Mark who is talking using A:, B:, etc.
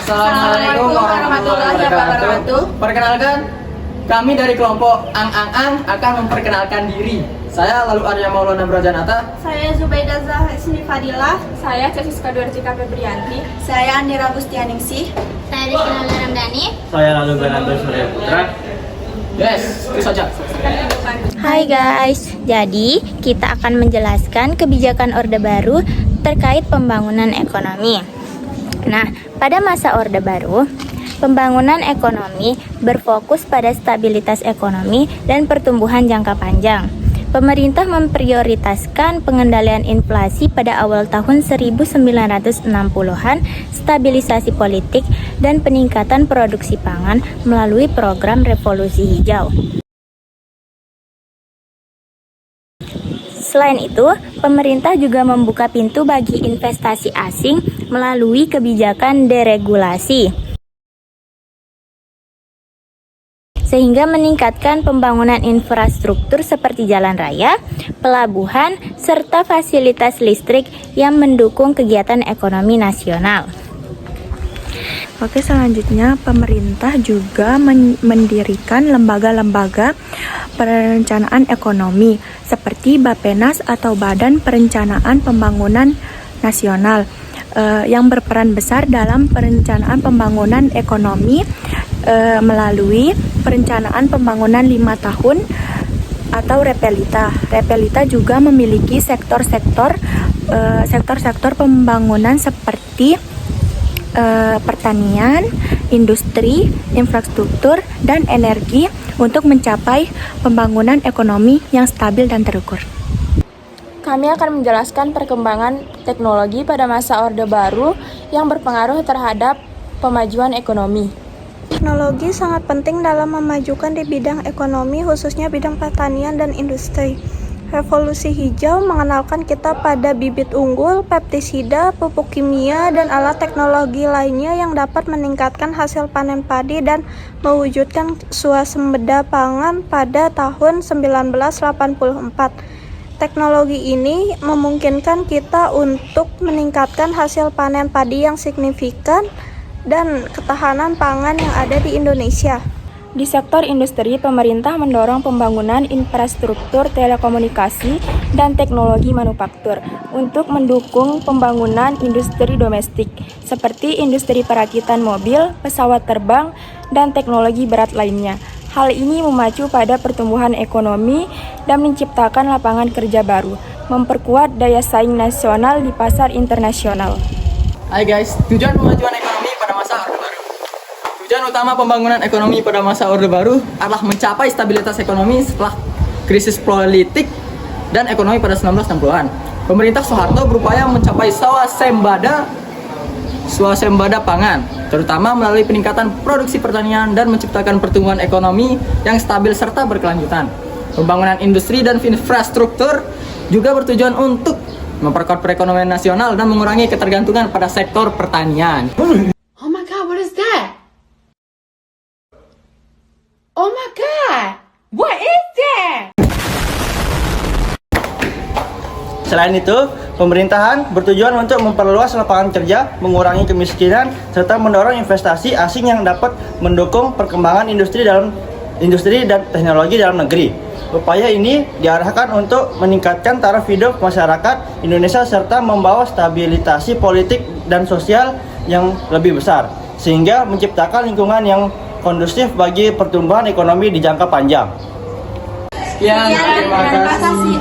A: Assalamualaikum warahmatullahi wabarakatuh. Perkenalkan, kami dari kelompok Ang akan memperkenalkan diri. Saya Lalu Arya Maulana Brajanata.
B: Saya Zubaidah Zahra Isni Fadilah.
C: Saya Cesiska Duarcika Febrianti.
B: Saya Andira Bustianingsih.
D: Saya Rizky Ramdhani.
E: Saya Lalu Beranto Surya Putra.
A: Yes, itu saja.
D: Hai guys, jadi kita akan menjelaskan kebijakan Orde Baru terkait pembangunan ekonomi. Nah, pada masa Orde Baru, pembangunan ekonomi berfokus pada stabilitas ekonomi dan pertumbuhan jangka panjang. Pemerintah memprioritaskan pengendalian inflasi pada awal tahun 1960-an, stabilisasi politik, dan peningkatan produksi pangan melalui program Revolusi Hijau. Selain itu, pemerintah juga membuka pintu bagi investasi asing melalui kebijakan deregulasi, sehingga meningkatkan pembangunan infrastruktur seperti jalan raya, pelabuhan, serta fasilitas listrik yang mendukung kegiatan ekonomi nasional.
B: Oke, selanjutnya pemerintah juga mendirikan lembaga-lembaga perencanaan ekonomi seperti Bappenas atau Badan Perencanaan Pembangunan Nasional yang berperan besar dalam perencanaan pembangunan ekonomi melalui perencanaan pembangunan 5 tahun atau Repelita. Repelita juga memiliki sektor-sektor pembangunan seperti pertanian, industri, infrastruktur, dan energi untuk mencapai pembangunan ekonomi yang stabil dan terukur.
C: Kami akan menjelaskan perkembangan teknologi pada masa Orde Baru yang berpengaruh terhadap pemajuan ekonomi.
B: Teknologi sangat penting dalam memajukan di bidang ekonomi, khususnya bidang pertanian dan industri. Revolusi Hijau mengenalkan kita pada bibit unggul, pestisida, pupuk kimia, dan alat teknologi lainnya yang dapat meningkatkan hasil panen padi dan mewujudkan swasembada pangan pada tahun 1984. Teknologi ini memungkinkan kita untuk meningkatkan hasil panen padi yang signifikan dan ketahanan pangan yang ada di Indonesia.
C: Di sektor industri, pemerintah mendorong pembangunan infrastruktur telekomunikasi dan teknologi manufaktur untuk mendukung pembangunan industri domestik seperti industri perakitan mobil, pesawat terbang, dan teknologi berat lainnya. Hal ini memacu pada pertumbuhan ekonomi dan menciptakan lapangan kerja baru, memperkuat daya saing nasional di pasar internasional.
A: Hai guys, tujuan pemajuan ekonomi pada masa Orde Baru. Tujuan utama pembangunan ekonomi pada masa Orde Baru adalah mencapai stabilitas ekonomi setelah krisis politik dan ekonomi pada 1960-an. Pemerintah Soeharto berupaya mencapai swasembada pangan, terutama melalui peningkatan produksi pertanian dan menciptakan pertumbuhan ekonomi yang stabil serta berkelanjutan. Pembangunan industri dan infrastruktur juga bertujuan untuk memperkuat perekonomian nasional dan mengurangi ketergantungan pada sektor pertanian.
F: Oh my god, what is that? Oh my god, what is that?
E: Selain itu, pemerintahan bertujuan untuk memperluas lapangan kerja, mengurangi kemiskinan, serta mendorong investasi asing yang dapat mendukung perkembangan industri dan teknologi dalam negeri. Upaya ini diarahkan untuk meningkatkan taraf hidup masyarakat Indonesia serta membawa stabilitas politik dan sosial yang lebih besar, sehingga menciptakan lingkungan yang kondusif bagi pertumbuhan ekonomi di jangka panjang.
A: Sekian, terima kasih.